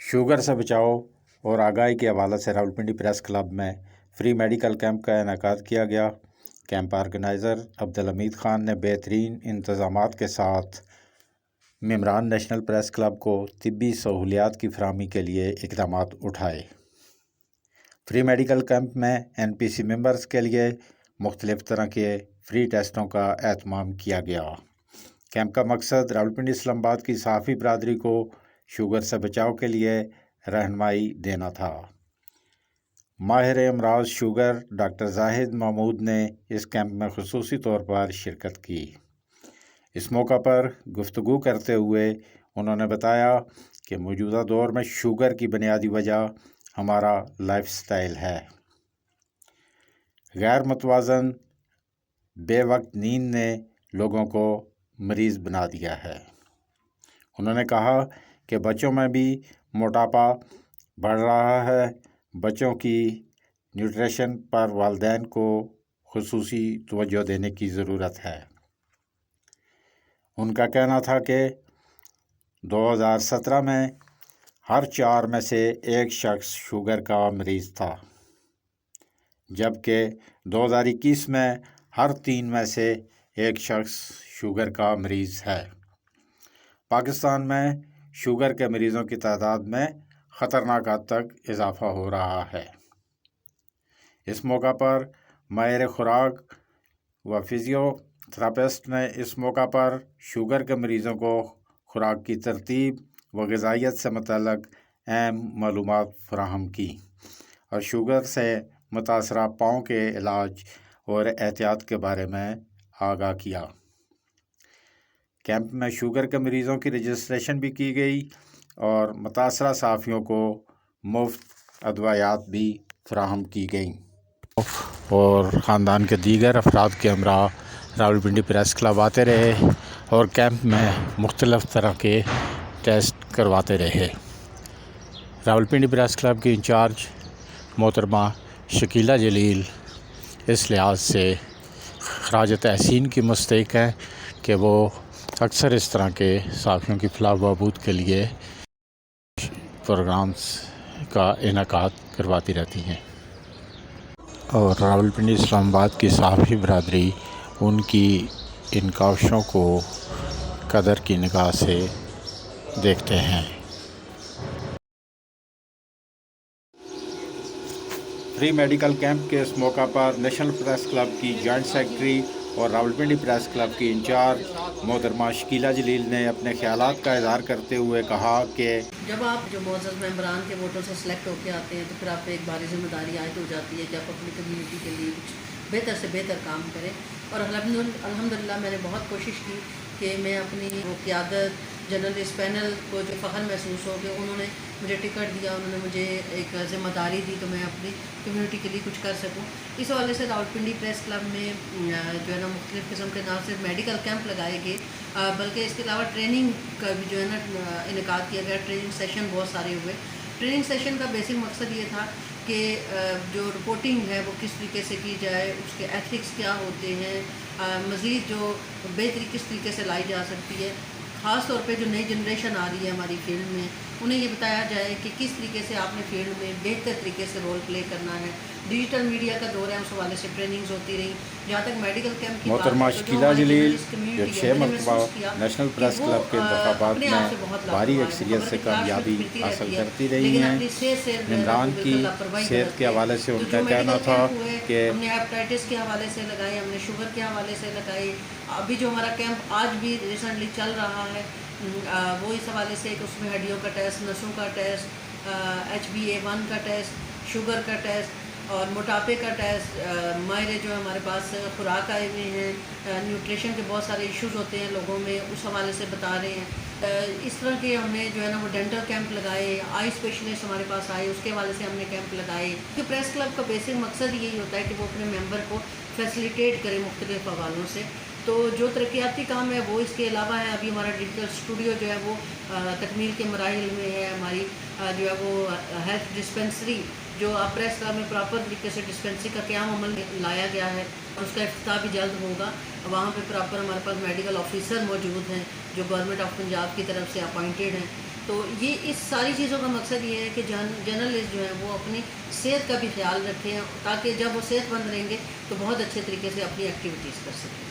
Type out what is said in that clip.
Sugar से बचाव और आगाही के हवाले से रावलपिंडी प्रेस क्लब में फ्री मेडिकल कैंप का इनेकाद किया गया। कैंप ऑर्गेनाइज़र अब्दुल हमीद खान ने बेहतरीन इंतज़ामात के साथ मेम्बरान नेशनल प्रेस क्लब को तिब्बी सहूलियात की फराहमी के लिए इक़दामात उठाए। फ्री मेडिकल कैंप में NPC मेंबर्स के लिए मुख्तलिफ़ तरह के फ्री टेस्टों का एहतमाम किया गया। कैंप का मकसद रावलपिंडी इस्लामाबाद की सहाफ़ी बरादरी को शुगर से बचाव के लिए रहनुमाई देना था। माहिर अमराज शुगर डॉक्टर जाहिद महमूद ने इस कैंप में खुसूसी तौर पर शिरकत की। इस मौका पर गुफ्तगू करते हुए उन्होंने बताया कि मौजूदा दौर में शुगर की बुनियादी वजह हमारा लाइफस्टाइल है। गैर मुतवाज़न बेवक्त नींद ने लोगों को मरीज़ बना दिया है। उन्होंने कहा कि बच्चों में भी मोटापा बढ़ रहा है। बच्चों की न्यूट्रिशन पर वालिदैन को खुसूसी तवज्जो देने की ज़रूरत है। उनका कहना था कि 2017 में हर 4 में से एक शख्स शुगर का मरीज़ था, जबकि 2021 में हर 3 में से एक शख्स शुगर का मरीज़ है। पाकिस्तान में शुगर के मरीज़ों की तादाद में ख़तरनाक हद तक इजाफ़ा हो रहा है। इस मौका पर माहिर खुराक व फिजियोथेरापिस्ट ने इस मौका पर शुगर के मरीज़ों को खुराक की तरतीब व ग़िज़ाइयत से मुतल्लक़ अहम मालूमात फराहम की और शुगर से मुतासरा पाँव के इलाज और एहतियात के बारे में आगाह किया। कैंप में शुगर के मरीज़ों की रजिस्ट्रेशन भी की गई और मुतासरा सहाफ़ियों को मुफ्त अदवायात भी फराहम की गई और ख़ानदान के दीगर अफराद के हमरा रावलपिंडी प्रेस क्लब आते रहे और कैंप में मुख्तलिफ़ तरह के टेस्ट करवाते रहे। रावलपिंडी प्रेस क्लब की इंचार्ज मोहतरमा शकीला जलील इस लिहाज से ख़राज तहसीन की मुस्तहिक़ हैं कि वो अक्सर इस तरह के सहाफ़ियों की फलाह बहबूद के लिए प्रोग्राम्स का इनेकाद करवाती रहती हैं और रावलपिंडी इस्लामाबाद की सहाफ़ी बरादरी उनकी इन काविशों को कदर की निगाह से देखते हैं। फ्री मेडिकल कैंप के इस मौका पर नेशनल प्रेस क्लब की जॉइंट सेक्रेटरी और रावलपिंडी प्रेस क्लब की इंचार्ज मोहतरमा शकीला जलील ने अपने ख्यालात का इज़हार करते हुए कहा कि जब आप जो मौजूद मेंबरान के वोटों से सिलेक्ट होकर आते हैं तो फिर आप पे एक भारी जिम्मेदारी आयद हो जाती है कि आप अपनी कम्युनिटी के लिए कुछ बेहतर से बेहतर काम करें। और अल्हम्दुलिल्लाह मैंने बहुत कोशिश की कि मैं अपनी वो क़यादत जनरल इस पैनल को जो फ़ख्र महसूस हो कि उन्होंने मुझे टिकट दिया, उन्होंने मुझे एक ज़िम्मेदारी दी तो मैं अपनी कम्युनिटी के लिए कुछ कर सकूं। इस हवाले से रावलपिंडी प्रेस क्लब में जो है ना मुख्तलिफ़ किस्म के ना सिर्फ मेडिकल कैंप लगाए गए बल्कि इसके अलावा ट्रेनिंग का भी जो है ना इनेकाद किया गया। ट्रेनिंग सेशन बहुत सारे हुए। ट्रेनिंग सेशन का बेसिक मकसद ये था कि जो रिपोर्टिंग है वो किस तरीके से की जाए, उसके एथिक्स क्या होते हैं, मज़ीद जो बेहतरी किस तरीके से लाई जा सकती है। ख़ास तौर पे जो नई जनरेशन आ रही है हमारी फील्ड में, उन्हें ये बताया जाए कि किस तरीके से आपने फील्ड में बेहतर तरीके से रोल प्ले करना है। डिजिटल मीडिया का दौर है, उस हवाले से ट्रेनिंग्स होती रही। जहाँ तक मेडिकल कैंप की मोहतरमा शकीला जलील जो 6 मरतबा नेशनल प्रेस क्लब के इंतखाबात में भारी अक्सरियत से कामयाबी हासिल करती रही हैं। मेम्बरान की सेहत के हवाले से उनका कहना था कि हमने हेपेटाइटिस के हवाले से लगाए, हमने शुगर के हवाले से लगाए। अभी जो हमारा कैंप आज भी रिसेंटली चल रहा है वो इस हवाले से कि उसमें हड्डियों का टेस्ट, नसों का टेस्ट, HbA1 का टेस्ट, शुगर का टेस्ट और मोटापे का टेस्ट। माहिर जो हमारे पास खुराक आए हुए हैं, न्यूट्रिशन के बहुत सारे इश्यूज होते हैं लोगों में, उस हवाले से बता रहे हैं। इस तरह के हमने जो है ना वो डेंटल कैंप लगाए, आई स्पेशलिस्ट हमारे पास आए, उसके हवाले से हमने कैंप लगाए। तो प्रेस क्लब का बेसिक मकसद यही होता है कि वो अपने मेंबर को फैसिलिटेट करे मुख्तलिफ हवालों से। तो जो तरक्याती काम है वो इसके अलावा है। अभी हमारा डिजिटल स्टूडियो जो है वो तकमील के मराहिल में है। हमारी जो है वो हेल्थ डिस्पेंसरी जो प्रेस क्लब में प्रॉपर तरीके से डिस्पेंसरी का क़याम अमल में लाया गया है और उसका इफ्तिताह भी जल्द होगा। वहाँ पे प्रॉपर हमारे पास मेडिकल ऑफिसर मौजूद हैं जो गवर्नमेंट ऑफ पंजाब की तरफ से अपॉइंटेड हैं। تو یہ اس ساری چیزوں کا مقصد یہ ہے کہ جرنلسٹ جو ہیں وہ اپنی صحت کا بھی خیال رکھیں، تاکہ جب وہ صحت مند رہیں گے تو بہت اچھے طریقے سے اپنی ایکٹیویٹیز کر سکیں۔